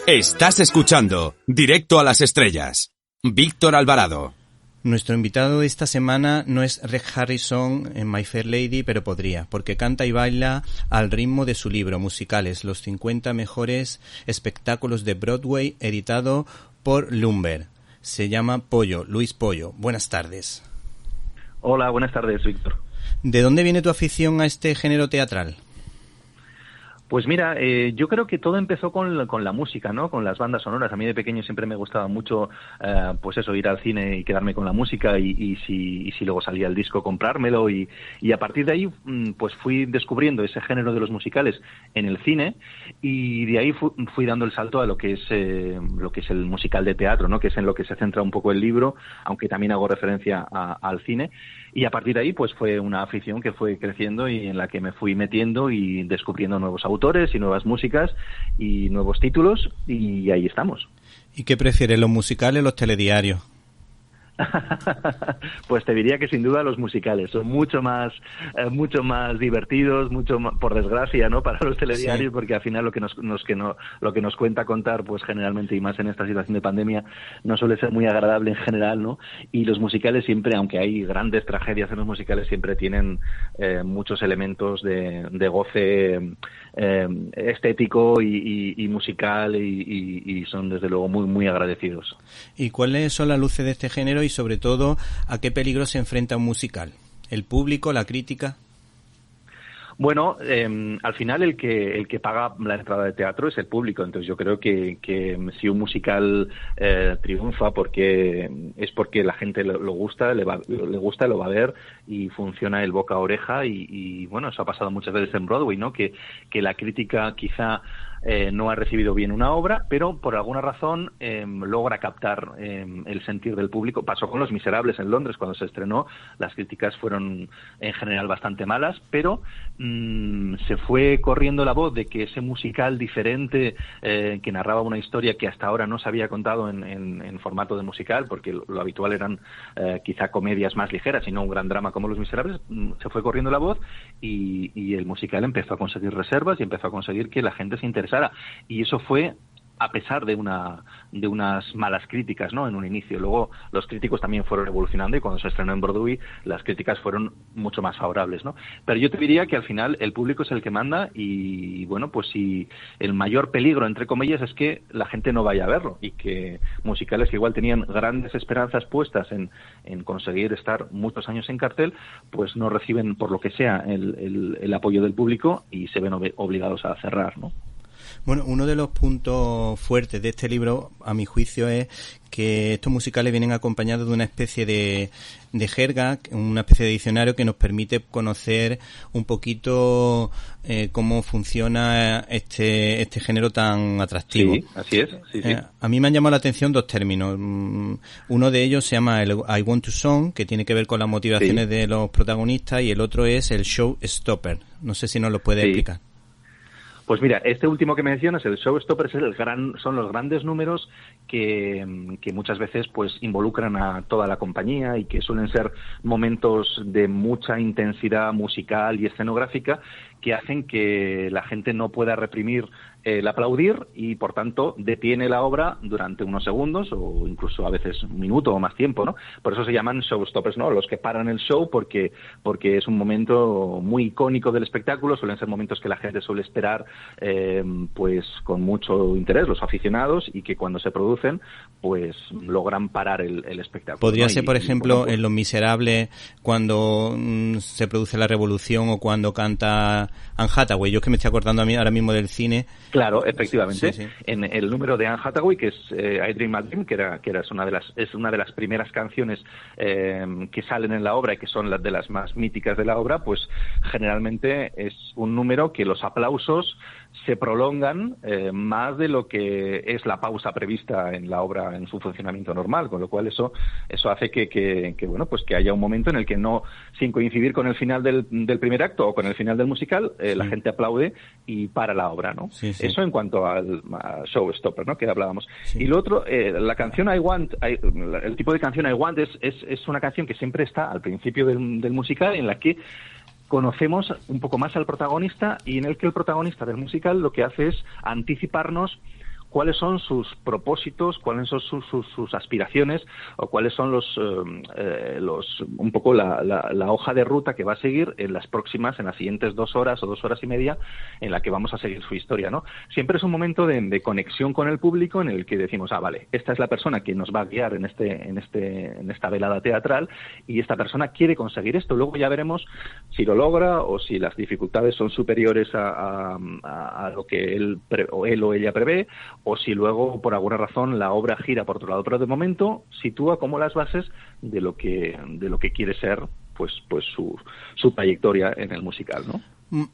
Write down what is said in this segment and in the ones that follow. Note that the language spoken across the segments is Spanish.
Estás escuchando Directo a las Estrellas. Víctor Alvarado. Nuestro invitado de esta semana no es Reg Harrison en My Fair Lady, pero podría, porque canta y baila al ritmo de su libro Musicales, los 50 mejores espectáculos de Broadway, editado por Lumber. Se llama Pollo, Luis Pollo. Buenas tardes. Hola, buenas tardes, Víctor. ¿De dónde viene tu afición a este género teatral? Pues mira, yo creo que todo empezó con la música, ¿no? Con las bandas sonoras. A mí de pequeño siempre me gustaba mucho, pues eso, ir al cine y quedarme con la música y si luego salía el disco, comprármelo y a partir de ahí, pues fui descubriendo ese género de los musicales en el cine y de ahí fui dando el salto a lo que es el musical de teatro, ¿no? Que es en lo que se centra un poco el libro, aunque también hago referencia al cine. Y a partir de ahí, pues fue una afición que fue creciendo y en la que me fui metiendo y descubriendo nuevos autores y nuevas músicas y nuevos títulos y ahí estamos. ¿Y qué prefieres, los musicales o los telediarios? Pues te diría que sin duda los musicales son mucho más divertidos, mucho más, por desgracia, ¿no? Para los telediarios, sí. Porque al final lo que nos cuenta contar, pues generalmente y más en esta situación de pandemia, no suele ser muy agradable en general, ¿no? Y los musicales siempre, aunque hay grandes tragedias en los musicales, siempre tienen muchos elementos de goce estético y musical y son desde luego muy muy agradecidos. ¿Y cuáles son las luces de este género y sobre todo a qué peligro se enfrenta un musical? ¿El público, la crítica? Bueno, al final el que paga la entrada de teatro es el público, entonces yo creo que si un musical triunfa porque la gente lo gusta, le gusta, lo va a ver y funciona el boca a oreja y bueno, eso ha pasado muchas veces en Broadway, ¿no? Que la crítica quizá no ha recibido bien una obra, pero por alguna razón logra captar el sentir del público. Pasó con Los Miserables en Londres cuando se estrenó, las críticas fueron en general bastante malas, pero se fue corriendo la voz de que ese musical diferente que narraba una historia que hasta ahora no se había contado en formato de musical, porque lo habitual eran quizá comedias más ligeras y no un gran drama como Los Miserables, se fue corriendo la voz y el musical empezó a conseguir reservas y empezó a conseguir que la gente se interesara. Y eso fue a pesar de unas malas críticas, ¿no? En un inicio. Luego los críticos también fueron evolucionando y cuando se estrenó en Broadway las críticas fueron mucho más favorables, ¿no? Pero yo te diría que al final el público es el que manda y bueno, pues si el mayor peligro, entre comillas, es que la gente no vaya a verlo y que musicales que igual tenían grandes esperanzas puestas en conseguir estar muchos años en cartel, pues no reciben por lo que sea el apoyo del público y se ven obligados a cerrar, ¿no? Bueno, uno de los puntos fuertes de este libro, a mi juicio, es que estos musicales vienen acompañados de una especie de jerga, una especie de diccionario que nos permite conocer un poquito cómo funciona este género tan atractivo. Sí, así es. Sí. A mí me han llamado la atención dos términos. Uno de ellos se llama el I Want to Song, que tiene que ver con las motivaciones de los protagonistas, y el otro es el Showstopper. No sé si nos lo puede explicar. Pues mira, este último que mencionas, el showstopper, son los grandes números que muchas veces pues involucran a toda la compañía y que suelen ser momentos de mucha intensidad musical y escenográfica que hacen que la gente no pueda reprimir el aplaudir y, por tanto, detiene la obra durante unos segundos o incluso a veces un minuto o más tiempo, ¿no? Por eso se llaman showstoppers, ¿no? Los que paran el show porque es un momento muy icónico del espectáculo, suelen ser momentos que la gente suele esperar pues con mucho interés, los aficionados, y que cuando se producen pues logran parar el espectáculo. Podría ¿no? ser, por ejemplo, en Los Miserables, cuando se produce la revolución o cuando canta Anne Hathaway. Yo es que me estoy acordando a mí ahora mismo del cine. Claro, efectivamente. Sí. En el número de Anne Hathaway, que es I Dream a Dream, que es una de las primeras canciones que salen en la obra y que son las de las más míticas de la obra, pues generalmente es un número que los aplausos se prolongan más de lo que es la pausa prevista en la obra en su funcionamiento normal, con lo cual eso hace que bueno, pues que haya un momento en el que no, sin coincidir con el final del primer acto o con el final del musical, la gente aplaude y para la obra, ¿no? Sí. Eso en cuanto al showstopper, ¿no? Que hablábamos. Sí. Y lo otro, la canción el tipo de canción I Want es una canción que siempre está al principio del musical, en la que conocemos un poco más al protagonista y en el que el protagonista del musical lo que hace es anticiparnos cuáles son sus propósitos, cuáles son sus aspiraciones, o cuáles son un poco la hoja de ruta que va a seguir en las siguientes 2 horas o 2 horas y media en la que vamos a seguir su historia, ¿no? Siempre es un momento de conexión con el público en el que decimos, vale, esta es la persona que nos va a guiar en esta velada teatral, y esta persona quiere conseguir esto. Luego ya veremos si lo logra o si las dificultades son superiores a lo que él o ella prevé, o si luego por alguna razón la obra gira por otro lado. Pero de momento sitúa como las bases de lo que quiere ser pues su trayectoria en el musical, ¿no?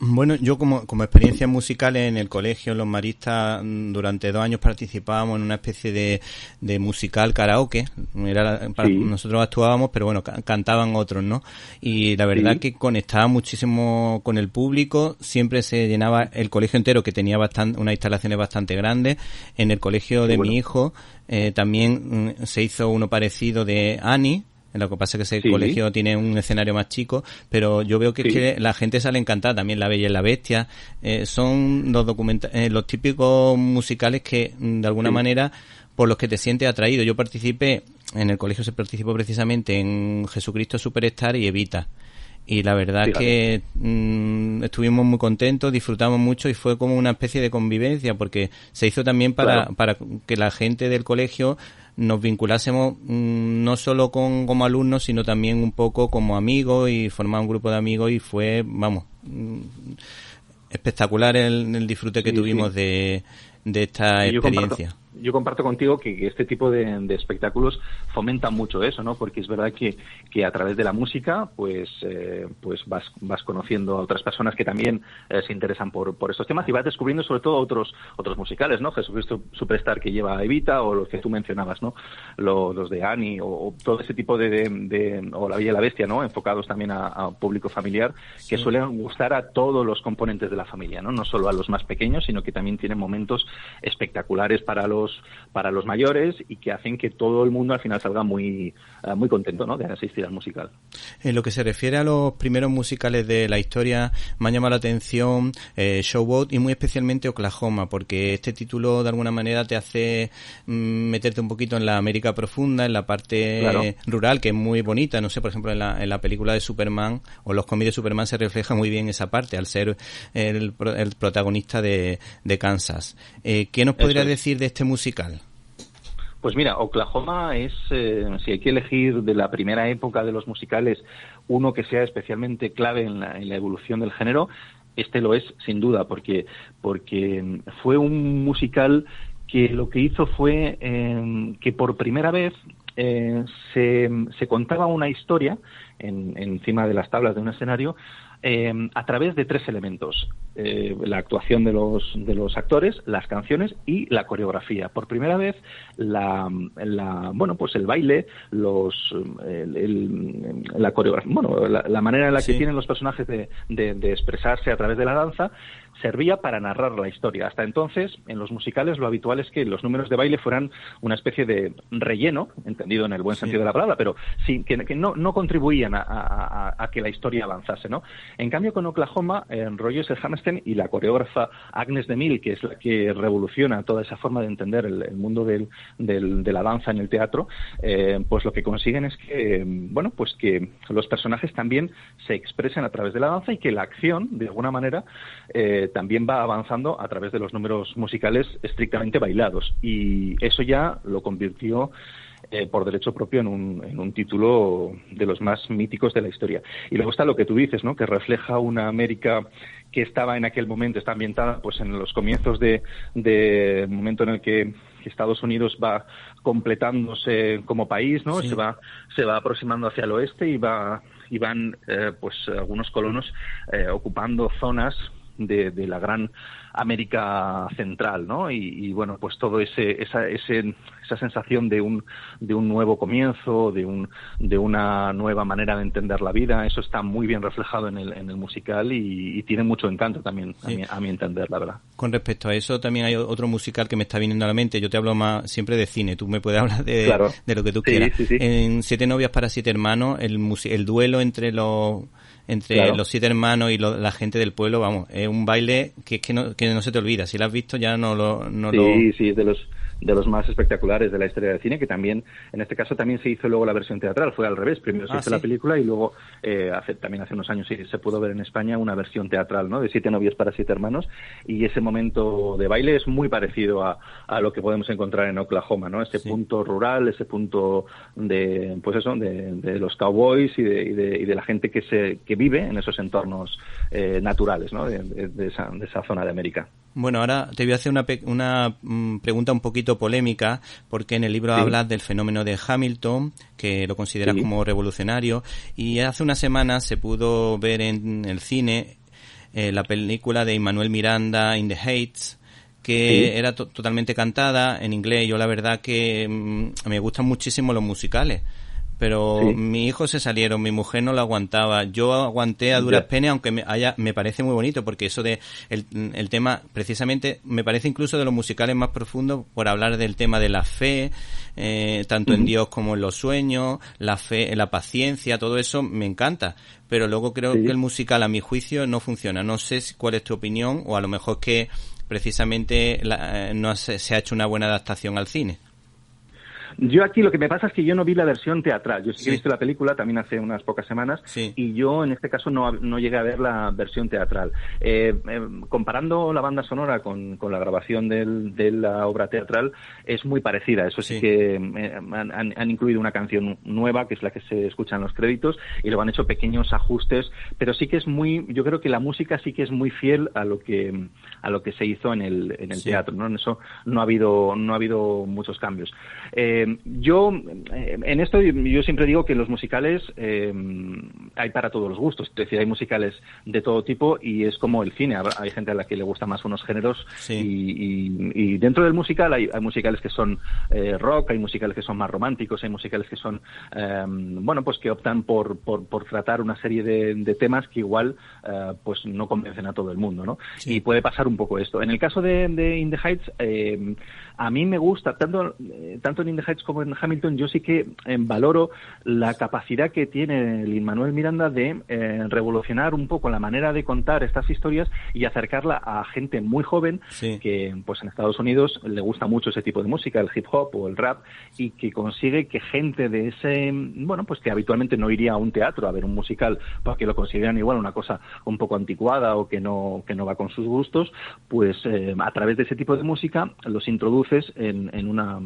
Bueno, yo como experiencia musical en el colegio, en los maristas, durante 2 años participábamos en una especie de musical karaoke. Nosotros actuábamos, pero bueno, cantaban otros, ¿no? Y la verdad que conectaba muchísimo con el público, siempre se llenaba el colegio entero, que tenía unas instalaciones bastante grandes. En el colegio de mi hijo también se hizo uno parecido de Annie. Lo que pasa es que ese colegio tiene un escenario más chico, pero yo veo que la gente sale encantada. También La Bella y la Bestia. Son los típicos musicales que, de alguna manera, por los que te sientes atraído. Yo participé, en el colegio se participó precisamente en Jesucristo Superstar y Evita. Y la verdad es que estuvimos muy contentos, disfrutamos mucho, y fue como una especie de convivencia, porque se hizo también para que la gente del colegio nos vinculásemos no solo como alumnos, sino también un poco como amigos, y formar un grupo de amigos, y fue, espectacular el disfrute que tuvimos de esta experiencia. Yo comparto contigo que este tipo de espectáculos fomentan mucho eso, ¿no? Porque es verdad que a través de la música pues vas conociendo a otras personas que también se interesan por estos temas, y vas descubriendo sobre todo otros musicales, ¿no? Jesucristo Superstar, que lleva a Evita, o los que tú mencionabas, ¿no? Los de Annie, o todo ese tipo o La Bella y la Bestia, ¿no? Enfocados también a público familiar, que suelen gustar a todos los componentes de la familia, ¿no? No solo a los más pequeños, sino que también tienen momentos espectaculares para los mayores, y que hacen que todo el mundo al final salga muy contento, ¿no? De asistir al musical. En lo que se refiere a los primeros musicales de la historia, me ha llamado la atención Showboat, y muy especialmente Oklahoma, porque este título de alguna manera te hace meterte un poquito en la América profunda, en la parte rural, que es muy bonita. No sé, por ejemplo, en la película de Superman o los cómics de Superman se refleja muy bien esa parte, al ser el protagonista de Kansas. ¿Qué nos podrías decir de este musical? Pues mira, Oklahoma es, si hay que elegir de la primera época de los musicales, uno que sea especialmente clave en la evolución del género, este lo es sin duda, porque fue un musical que lo que hizo fue que por primera vez se contaba una historia encima de las tablas de un escenario a través de 3 elementos: la actuación de los actores, las canciones y la coreografía. Por primera vez el baile, la coreografía, la manera en la que tienen los personajes de expresarse a través de la danza, servía para narrar la historia. Hasta entonces, en los musicales, lo habitual es que los números de baile fueran una especie de relleno, entendido en el buen sentido de la palabra, pero sí, que no contribuían a que la historia avanzase, ¿no? En cambio, con Oklahoma, Rodgers y Hammerstein y la coreógrafa Agnes de Mille, que es la que revoluciona toda esa forma de entender el mundo de la danza en el teatro, pues lo que consiguen es que los personajes también se expresen a través de la danza, y que la acción, de alguna manera, también va avanzando a través de los números musicales estrictamente bailados, y eso ya lo convirtió por derecho propio en un título de los más míticos de la historia. Y luego está lo que tú dices, ¿no? Que refleja una América que estaba en aquel momento, está ambientada pues en los comienzos de momento en el que Estados Unidos va completándose como país, ¿no? Sí. Se va aproximando hacia el oeste, y van algunos colonos ocupando zonas de la gran América Central, ¿no? Y bueno, pues todo esa sensación de un nuevo comienzo, de una nueva manera de entender la vida, eso está muy bien reflejado en el musical, y tiene mucho encanto también, a mi entender, la verdad. Con respecto a eso, también hay otro musical que me está viniendo a la mente. Yo te hablo más siempre de cine, tú me puedes hablar de lo que tú quieras. Sí. En 7 novias para 7 hermanos, el duelo entre entre los 7 hermanos y la gente del pueblo, vamos, es un baile que no se te olvida. Si lo has visto ya Sí, es de los más espectaculares de la historia del cine, que también, en este caso, también se hizo luego la versión teatral, fue al revés, primero se hizo la película y luego, hace unos años se pudo ver en España una versión teatral, ¿no?, de 7 novios para 7 hermanos, y ese momento de baile es muy parecido a lo que podemos encontrar en Oklahoma, ¿no?, ese punto rural, ese punto de los cowboys y de la gente que vive en esos entornos naturales, ¿no?, de esa zona de América. Bueno, ahora te voy a hacer una pregunta un poquito polémica, porque en el libro hablas del fenómeno de Hamilton, que lo consideras como revolucionario, y hace unas semanas se pudo ver en el cine la película de Lin-Manuel Miranda, In the Heights, que era totalmente cantada en inglés. Yo la verdad que me gustan muchísimo los musicales, pero mis hijos se salieron, mi mujer no lo aguantaba, yo aguanté a duras penas, aunque me parece muy bonito, porque eso de el tema, precisamente, me parece incluso de los musicales más profundos, por hablar del tema de la fe, tanto en Dios como en los sueños, la fe, la paciencia, todo eso me encanta, pero luego creo que el musical, a mi juicio, no funciona. No sé cuál es tu opinión, o a lo mejor que precisamente no se ha hecho una buena adaptación al cine. Yo aquí lo que me pasa es que yo no vi la versión teatral. Yo sí que he visto la película también hace unas pocas semanas y yo en este caso no llegué a ver la versión teatral. Comparando la banda sonora con la grabación de la obra teatral, es muy parecida. Eso sí que han incluido una canción nueva, que es la que se escucha en los créditos, y luego han hecho pequeños ajustes, pero sí que es yo creo que la música sí que es muy fiel a lo que se hizo en el teatro, ¿no? En eso no ha habido muchos cambios. Yo en esto yo siempre digo que en los musicales hay para todos los gustos, es decir, hay musicales de todo tipo y es como el cine, hay gente a la que le gustan más unos géneros y dentro del musical hay musicales que son rock, hay musicales que son más románticos, hay musicales que son pues que optan por tratar una serie de temas que igual pues no convencen a todo el mundo, ¿no? Y puede pasar un poco esto. En el caso de In the Heights, a mí me gusta tanto en In the Heights como en Hamilton. Yo sí que valoro la capacidad que tiene Lin-Manuel Miranda de revolucionar un poco la manera de contar estas historias y acercarla a gente muy joven que pues en Estados Unidos le gusta mucho ese tipo de música, el hip hop o el rap, y que consigue que gente de ese, pues que habitualmente no iría a un teatro a ver un musical porque lo consideran igual una cosa un poco anticuada o que no va con sus gustos, pues a través de ese tipo de música los introduces en una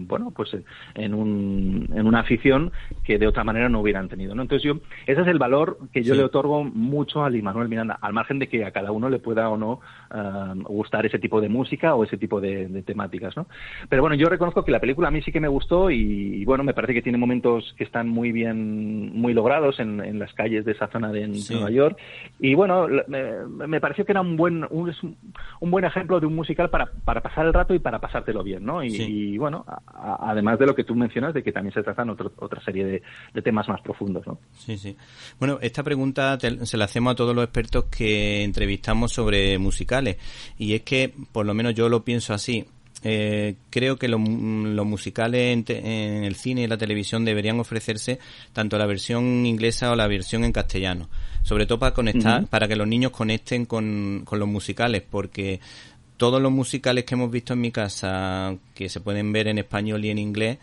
en una afición que de otra manera no hubieran tenido, ¿no? Entonces ese es el valor que yo le otorgo mucho a Lin-Manuel Miranda, al margen de que a cada uno le pueda o no gustar ese tipo de música o ese tipo de temáticas, ¿no? Pero bueno, yo reconozco que la película a mí sí que me gustó y me parece que tiene momentos que están muy logrados en las calles de esa zona de Nueva York, y me pareció que era un buen ejemplo de un musical para pasar el rato y para pasártelo bien, ¿no? Y además de lo que tú mencionas, de que también se tratan otra serie de temas más profundos, ¿no? Sí. Bueno, esta pregunta se la hacemos a todos los expertos que entrevistamos sobre musicales, y es que, por lo menos yo lo pienso así, creo que los musicales en el cine y la televisión deberían ofrecerse tanto la versión inglesa o la versión en castellano, sobre todo para conectar, para que los niños conecten con los musicales, porque todos los musicales que hemos visto en mi casa, que se pueden ver en español y en inglés,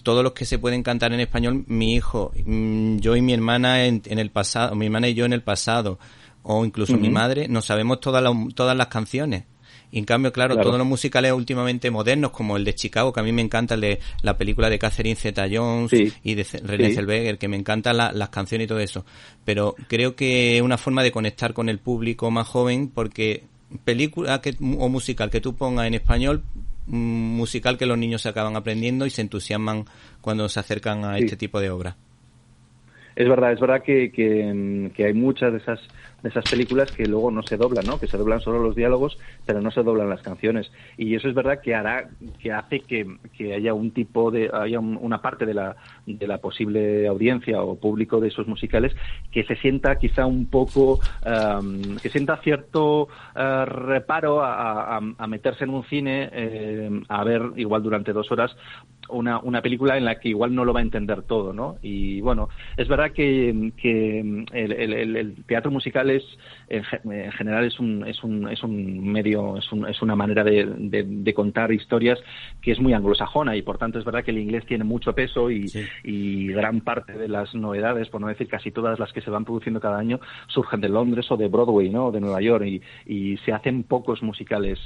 todos los que se pueden cantar en español, mi hijo, yo y mi hermana en el pasado, mi hermana y yo en el pasado, o incluso mi madre, nos sabemos todas las canciones. Y en cambio, claro, todos los musicales últimamente modernos, como el de Chicago, que a mí me encanta, el de la película de Catherine Zeta-Jones y de Renée Zellweger, que me encantan las canciones y todo eso. Pero creo que es una forma de conectar con el público más joven, porque película o musical que tú pongas en español, musical que los niños se acaban aprendiendo y se entusiasman cuando se acercan a este tipo de obras. Es verdad que hay muchas de esas películas que luego no se doblan, ¿no? Que se doblan solo los diálogos, pero no se doblan las canciones. Y eso es verdad que hace que haya una parte de la posible audiencia o público de esos musicales que se sienta quizá un poco, que sienta cierto reparo a meterse en un cine a ver igual durante 2 horas una película en la que igual no lo va a entender todo, ¿no? Y bueno, es verdad que el teatro musical en general es un medio, es una manera de contar historias que es muy anglosajona, y por tanto es verdad que el inglés tiene mucho peso y gran parte de las novedades, por no decir casi todas las que se van produciendo cada año, surgen de Londres o de Broadway, ¿no? O de Nueva York, y se hacen pocos musicales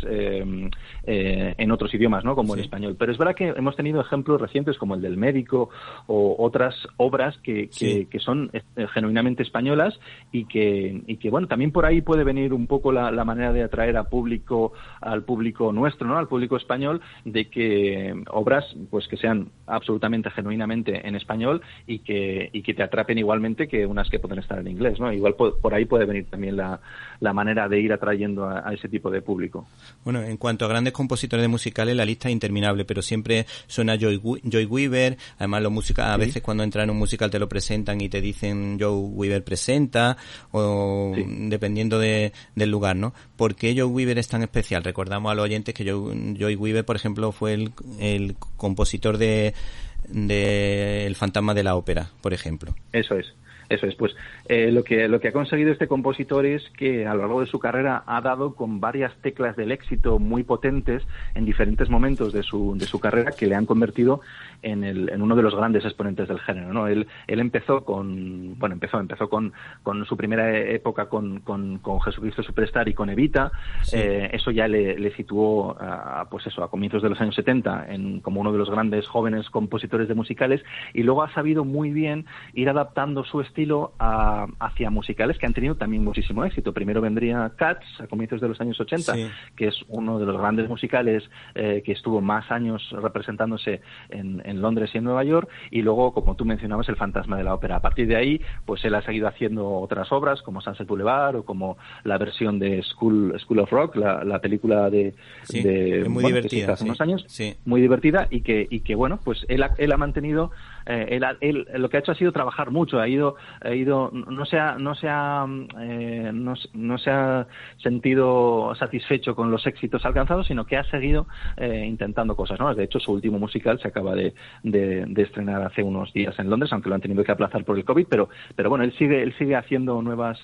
en otros idiomas, ¿no? Como en español. Pero es verdad que hemos tenido ejemplos recientes como el del Médico o otras obras que son genuinamente españolas y que bueno, también por ahí puede venir un poco la manera de atraer al público nuestro, ¿no? Al público español, de que obras pues que sean absolutamente genuinamente en español y que te atrapen igualmente que unas que pueden estar en inglés, ¿no? Igual por ahí puede venir también la manera de ir atrayendo a ese tipo de público. Bueno, en cuanto a grandes compositores de musicales, la lista es interminable, pero siempre suena Joy Weaver. Además, a veces cuando entras en un musical te lo presentan y te dicen Joy Weaver presenta, o dependiendo del lugar, ¿no? ¿Por qué Joy Weaver es tan especial? Recordamos a los oyentes que Joy Weaver, por ejemplo, fue el compositor de El fantasma de la ópera, por ejemplo. Eso es. Pues lo que ha conseguido este compositor es que a lo largo de su carrera ha dado con varias teclas del éxito muy potentes en diferentes momentos de su carrera, que le han convertido en uno de los grandes exponentes del género, ¿no? Él empezó con su primera época con Jesucristo Superstar y con Evita. Eso ya le situó a comienzos de los años 70 como uno de los grandes jóvenes compositores de musicales, y luego ha sabido muy bien ir adaptando su estilo hacia musicales que han tenido también muchísimo éxito. Primero vendría Cats a comienzos de los años 80, que es uno de los grandes musicales que estuvo más años representándose en Londres y en Nueva York, y luego, como tú mencionabas, El fantasma de la ópera. A partir de ahí, pues él ha seguido haciendo otras obras como Sunset Boulevard o como la versión de School of Rock, la película de muy divertida, hace unos años, muy divertida, y que bueno, pues él ha mantenido, él lo que ha hecho ha sido trabajar mucho, no se ha sentido satisfecho con los éxitos alcanzados, sino que ha seguido intentando cosas nuevas. De hecho, su último musical se acaba de estrenar hace unos días en Londres, aunque lo han tenido que aplazar por el COVID, pero bueno, él sigue haciendo nuevas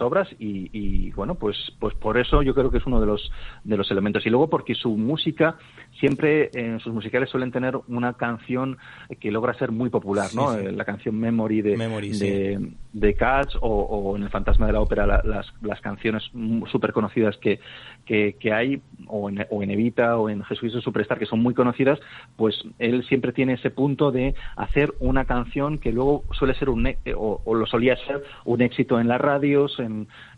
obras, y bueno, pues por eso yo creo que es uno de los elementos. Y luego porque su música siempre, en sus musicales suelen tener una canción que logra ser muy popular, ¿no? La canción Memory de Cats, o en El fantasma de la ópera las canciones súper conocidas que hay, o en Evita o en Jesucristo Superstar, que son muy conocidas. Pues él siempre tiene ese punto de hacer una canción que luego suele ser o lo solía ser un éxito en las radios,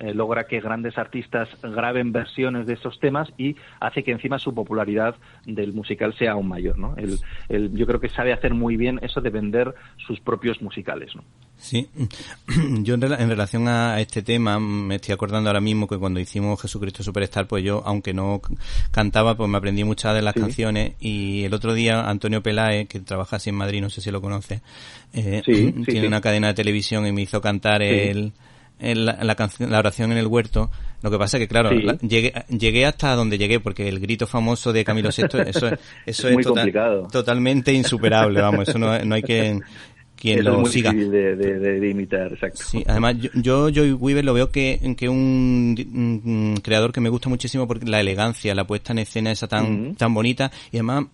logra que grandes artistas graben versiones de esos temas, y hace que encima su popularidad del musical sea aún mayor, ¿no? Yo creo que sabe hacer muy bien eso de vender sus propios musicales, ¿no? Sí, yo en relación a este tema me estoy acordando ahora mismo que cuando hicimos Jesucristo Superstar, pues yo, aunque no cantaba, pues me aprendí muchas de las canciones, y el otro día Antonio Peláez, que trabaja así en Madrid, no sé si lo conoce, tiene una cadena de televisión, y me hizo cantar la canción, la oración en el huerto. Lo que pasa es que, claro, llegué hasta donde llegué, porque el grito famoso de Camilo VI, eso es muy complicado, totalmente insuperable, vamos, eso no hay quien lo siga. Es muy difícil de imitar, exacto. Sí, además yo Joy Weaver lo veo que un creador que me gusta muchísimo por la elegancia, la puesta en escena esa tan bonita, y además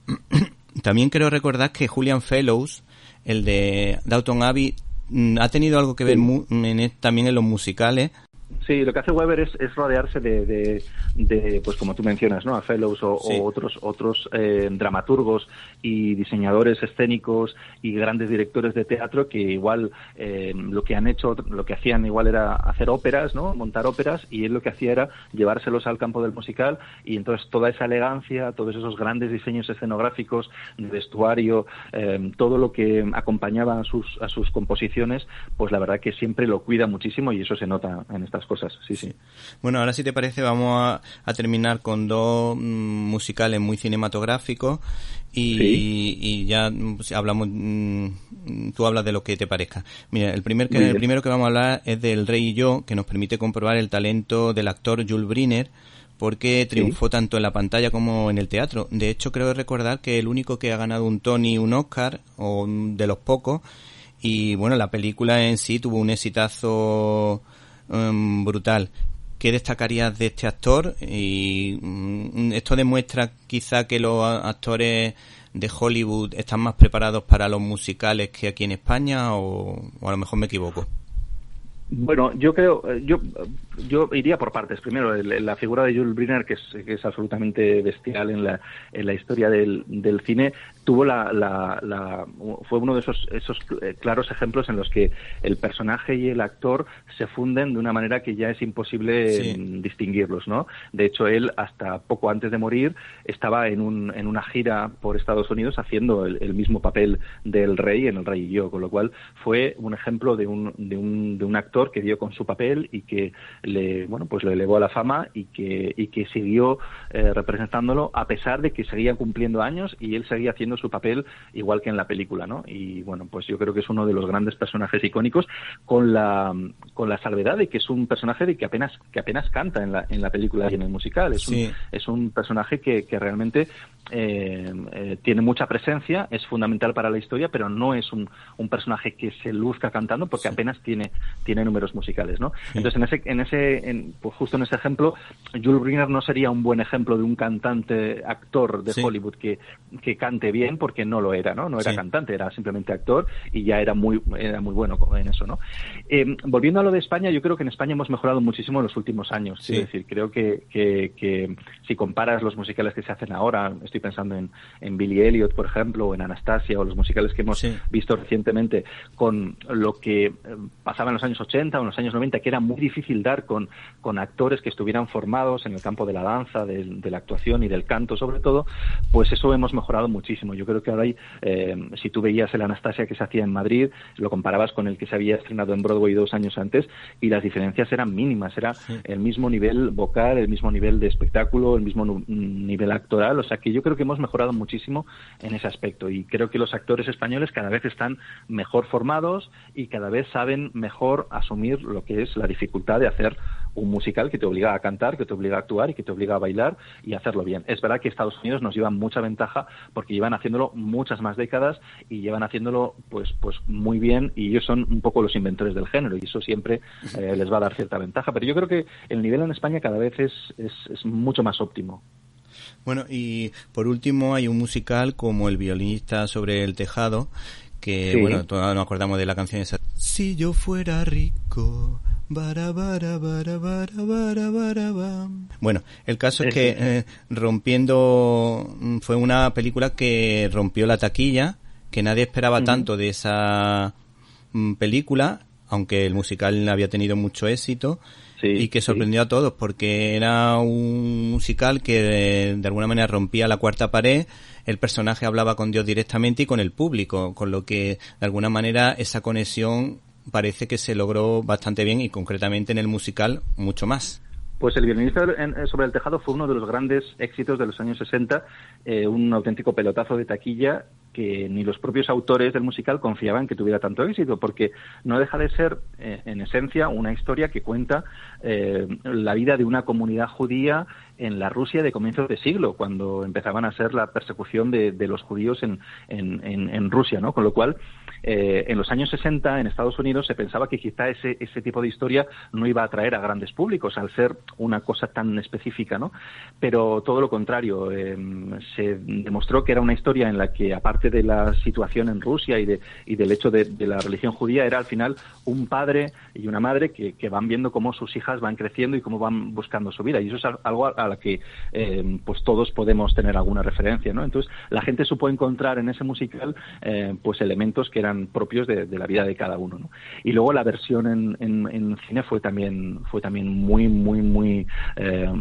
también creo recordar que Julian Fellows, el de Downton Abbey, ha tenido algo que ver también en los musicales. Sí, lo que hace Weber es rodearse de pues como tú mencionas, ¿no? A Fellows o otros dramaturgos y diseñadores escénicos y grandes directores de teatro que igual lo que hacían igual era hacer óperas, ¿no? Montar óperas, y él lo que hacía era llevárselos al campo del musical, y entonces toda esa elegancia, todos esos grandes diseños escenográficos, de vestuario, todo lo que acompañaba a sus composiciones, pues la verdad que siempre lo cuida muchísimo, y eso se nota en estas las cosas, sí. Bueno, ahora si te parece vamos a terminar con dos musicales muy cinematográficos y ya hablamos, tú hablas de lo que te parezca. Mira, el primero que vamos a hablar es del Rey y yo, que nos permite comprobar el talento del actor Jules Briner, porque triunfó tanto en la pantalla como en el teatro. De hecho, creo recordar que el único que ha ganado un Tony y un Oscar, o de los pocos, y bueno, la película en sí tuvo un exitazo brutal. ¿Qué destacarías de este actor? Y esto demuestra quizá que los actores de Hollywood están más preparados para los musicales que aquí en España, o a lo mejor me equivoco. Bueno, yo creo, yo iría por partes. Primero, la figura de Jules Briner, que es absolutamente bestial en la historia del cine, tuvo fue uno de esos claros ejemplos en los que el personaje y el actor se funden de una manera que ya es imposible distinguirlos, ¿no? De hecho, él hasta poco antes de morir estaba en una gira por Estados Unidos haciendo el mismo papel del rey en El Rey y yo, con lo cual fue un ejemplo de un actor que dio con su papel y que le elevó a la fama y que siguió representándolo a pesar de que seguía cumpliendo años y él seguía haciendo su papel igual que en la película, ¿no? Y bueno, pues yo creo que es uno de los grandes personajes icónicos, con la salvedad de que es un personaje de que apenas canta en la película y en el musical. Es un personaje que realmente tiene mucha presencia, es fundamental para la historia, pero no es un personaje que se luzca cantando porque apenas tiene números musicales, ¿no? Entonces, pues justo en ese ejemplo, Jules Briner no sería un buen ejemplo de un cantante actor de Hollywood que cante bien, porque no lo era, ¿no? No era cantante, era simplemente actor y ya era muy bueno en eso, ¿no? Volviendo a lo de España, yo creo que en España hemos mejorado muchísimo en los últimos años. Sí. Es decir, creo que si comparas los musicales que se hacen ahora, estoy pensando en Billy Elliot, por ejemplo, o en Anastasia, o los musicales que hemos visto recientemente, con lo que pasaba en los años 80 o en los años 90, que era muy difícil dar con actores que estuvieran formados en el campo de la danza, de la actuación y del canto sobre todo, pues eso hemos mejorado muchísimo. Yo creo que ahora si tú veías el Anastasia que se hacía en Madrid, lo comparabas con el que se había estrenado en Broadway 2 años antes y las diferencias eran mínimas, era el mismo nivel vocal, el mismo nivel de espectáculo, el mismo nivel actoral, o sea que yo creo que hemos mejorado muchísimo en ese aspecto y creo que los actores españoles cada vez están mejor formados y cada vez saben mejor asumir lo que es la dificultad de hacer un musical que te obliga a cantar, que te obliga a actuar y que te obliga a bailar y hacerlo bien. Es verdad que Estados Unidos nos lleva mucha ventaja porque llevan haciéndolo muchas más décadas y llevan haciéndolo pues muy bien y ellos son un poco los inventores del género y eso siempre les va a dar cierta ventaja. Pero yo creo que el nivel en España cada vez es mucho más óptimo. Bueno, y por último hay un musical como El violinista sobre el tejado, que bueno, todos nos acordamos de la canción esa. Si yo fuera rico... Bara, bara, bara, bara, bara, bara, bara. Bueno, el caso es que fue una película que rompió la taquilla, que nadie esperaba tanto de esa película, aunque el musical había tenido mucho éxito. Y que sorprendió a todos porque era un musical que de alguna manera rompía la cuarta pared, el personaje hablaba con Dios directamente y con el público, con lo que de alguna manera esa conexión parece que se logró bastante bien y concretamente en el musical mucho más. Pues El violinista sobre el tejado fue uno de los grandes éxitos de los años 60, un auténtico pelotazo de taquilla que ni los propios autores del musical confiaban que tuviera tanto éxito, porque no deja de ser, en esencia, una historia que cuenta la vida de una comunidad judía en la Rusia de comienzos de siglo, cuando empezaban a ser la persecución de los judíos en Rusia, ¿no? Con lo cual, en los años 60, en Estados Unidos, se pensaba que quizá ese tipo de historia no iba a atraer a grandes públicos, al ser una cosa tan específica, ¿no? Pero todo lo contrario, se demostró que era una historia en la que, aparte de la situación en Rusia y del hecho de la religión judía, era al final un padre y una madre que van viendo cómo sus hijas van creciendo y cómo van buscando su vida, y eso es algo a la que pues todos podemos tener alguna referencia, ¿no? Entonces la gente supo encontrar en ese musical pues elementos que eran propios de la vida de cada uno, ¿no? Y luego la versión en cine fue también muy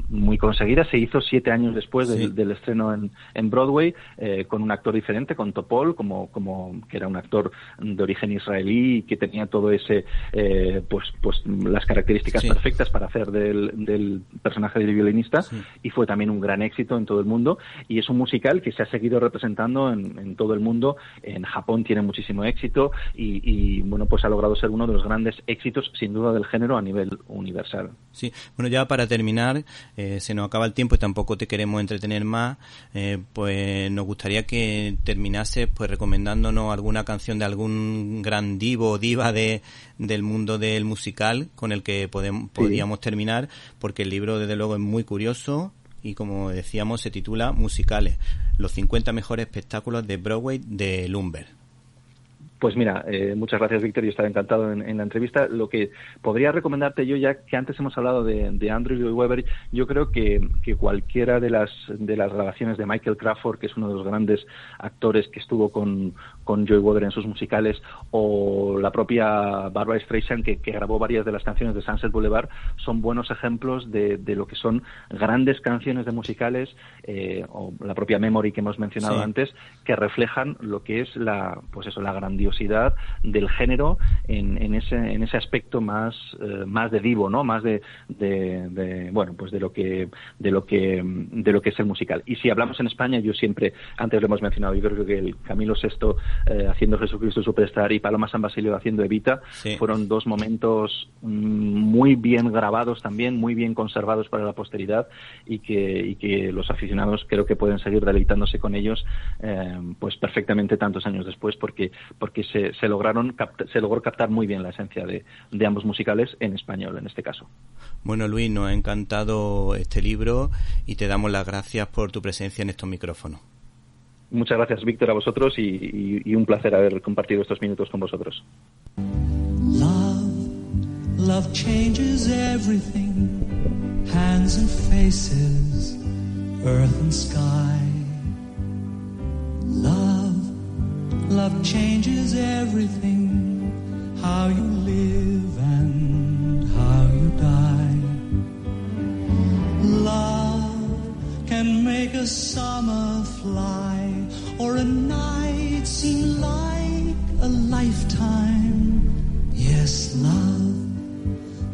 muy conseguida. Se hizo 7 años después del estreno en Broadway, con un actor diferente, con Topol, que era un actor de origen israelí y que tenía todo ese pues las características perfectas para hacer del personaje del violinista, y fue también un gran éxito en todo el mundo, y es un musical que se ha seguido representando en todo el mundo. En Japón tiene muchísimo éxito y bueno, pues ha logrado ser uno de los grandes éxitos sin duda del género a nivel universal. Sí, bueno, ya para terminar, se nos acaba el tiempo y tampoco te queremos entretener más, pues nos gustaría que terminase pues recomendándonos alguna canción de algún gran divo o diva del mundo del musical con el que podríamos terminar, porque el libro desde luego es muy curioso y, como decíamos, se titula Musicales, los 50 mejores espectáculos de Broadway de Lumber. Pues mira, muchas gracias, Víctor. Yo estaba encantado en la entrevista. Lo que podría recomendarte yo, ya que antes hemos hablado de Andrew Lloyd Webber, yo creo que cualquiera de las grabaciones de Michael Crawford, que es uno de los grandes actores que estuvo con Lloyd Webber en sus musicales, o la propia Barbra Streisand, que grabó varias de las canciones de Sunset Boulevard, son buenos ejemplos de lo que son grandes canciones de musicales, o la propia Memory que hemos mencionado antes, que reflejan lo que es la grandiosidad del género en ese aspecto más de divo, ¿no? Más de bueno, pues de lo que es el musical. Y si hablamos en España, yo siempre, antes lo hemos mencionado, yo creo que el Camilo VI haciendo Jesucristo Superstar y Paloma San Basilio haciendo Evita fueron dos momentos muy bien grabados también, muy bien conservados para la posteridad, y que los aficionados creo que pueden seguir deleitándose con ellos pues perfectamente tantos años después, porque se logró captar muy bien la esencia de ambos musicales en español, en este caso. Bueno, Luis, nos ha encantado este libro y te damos las gracias por tu presencia en estos micrófonos. Muchas gracias, Víctor, a vosotros, y un placer haber compartido estos minutos con vosotros. Love changes everything, hands and faces, earth and sky. Love changes everything, how you live and how you die. Love can make a summer fly, or a night seem like a lifetime. Yes,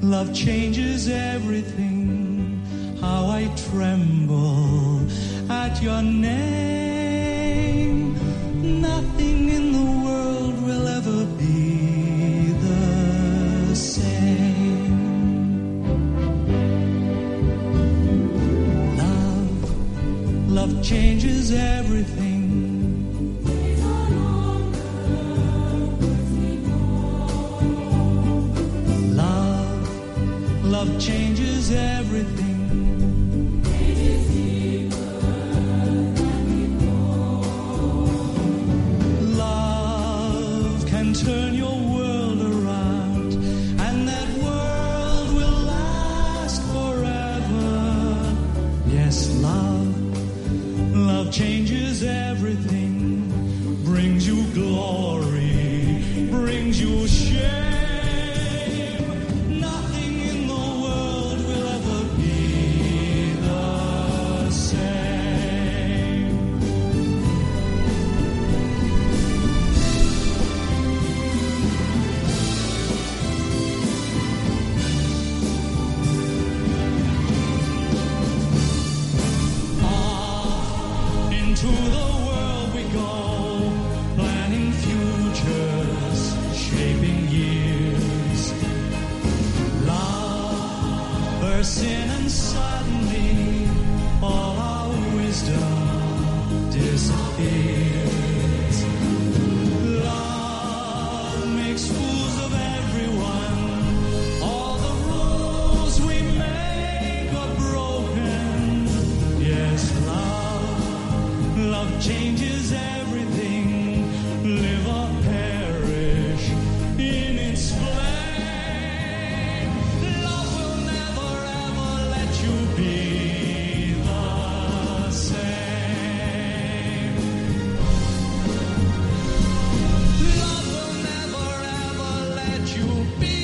love changes everything, how I tremble at your name. Nothing in the world will ever be the same. Love changes everything. Love changes everything. Turn your world around, and that world will last forever. Yes, love changes everything, brings you glory, brings you shame. Nothing in the world will ever be the same. To the world we go, planning futures, shaping years. Love bursts in and suddenly all our wisdom disappears. Love makes fools of everyone. All the rules we make are broken. Yes, love changes everything, live or perish in its flame. Love will never ever let you be the same. Love will never ever let you be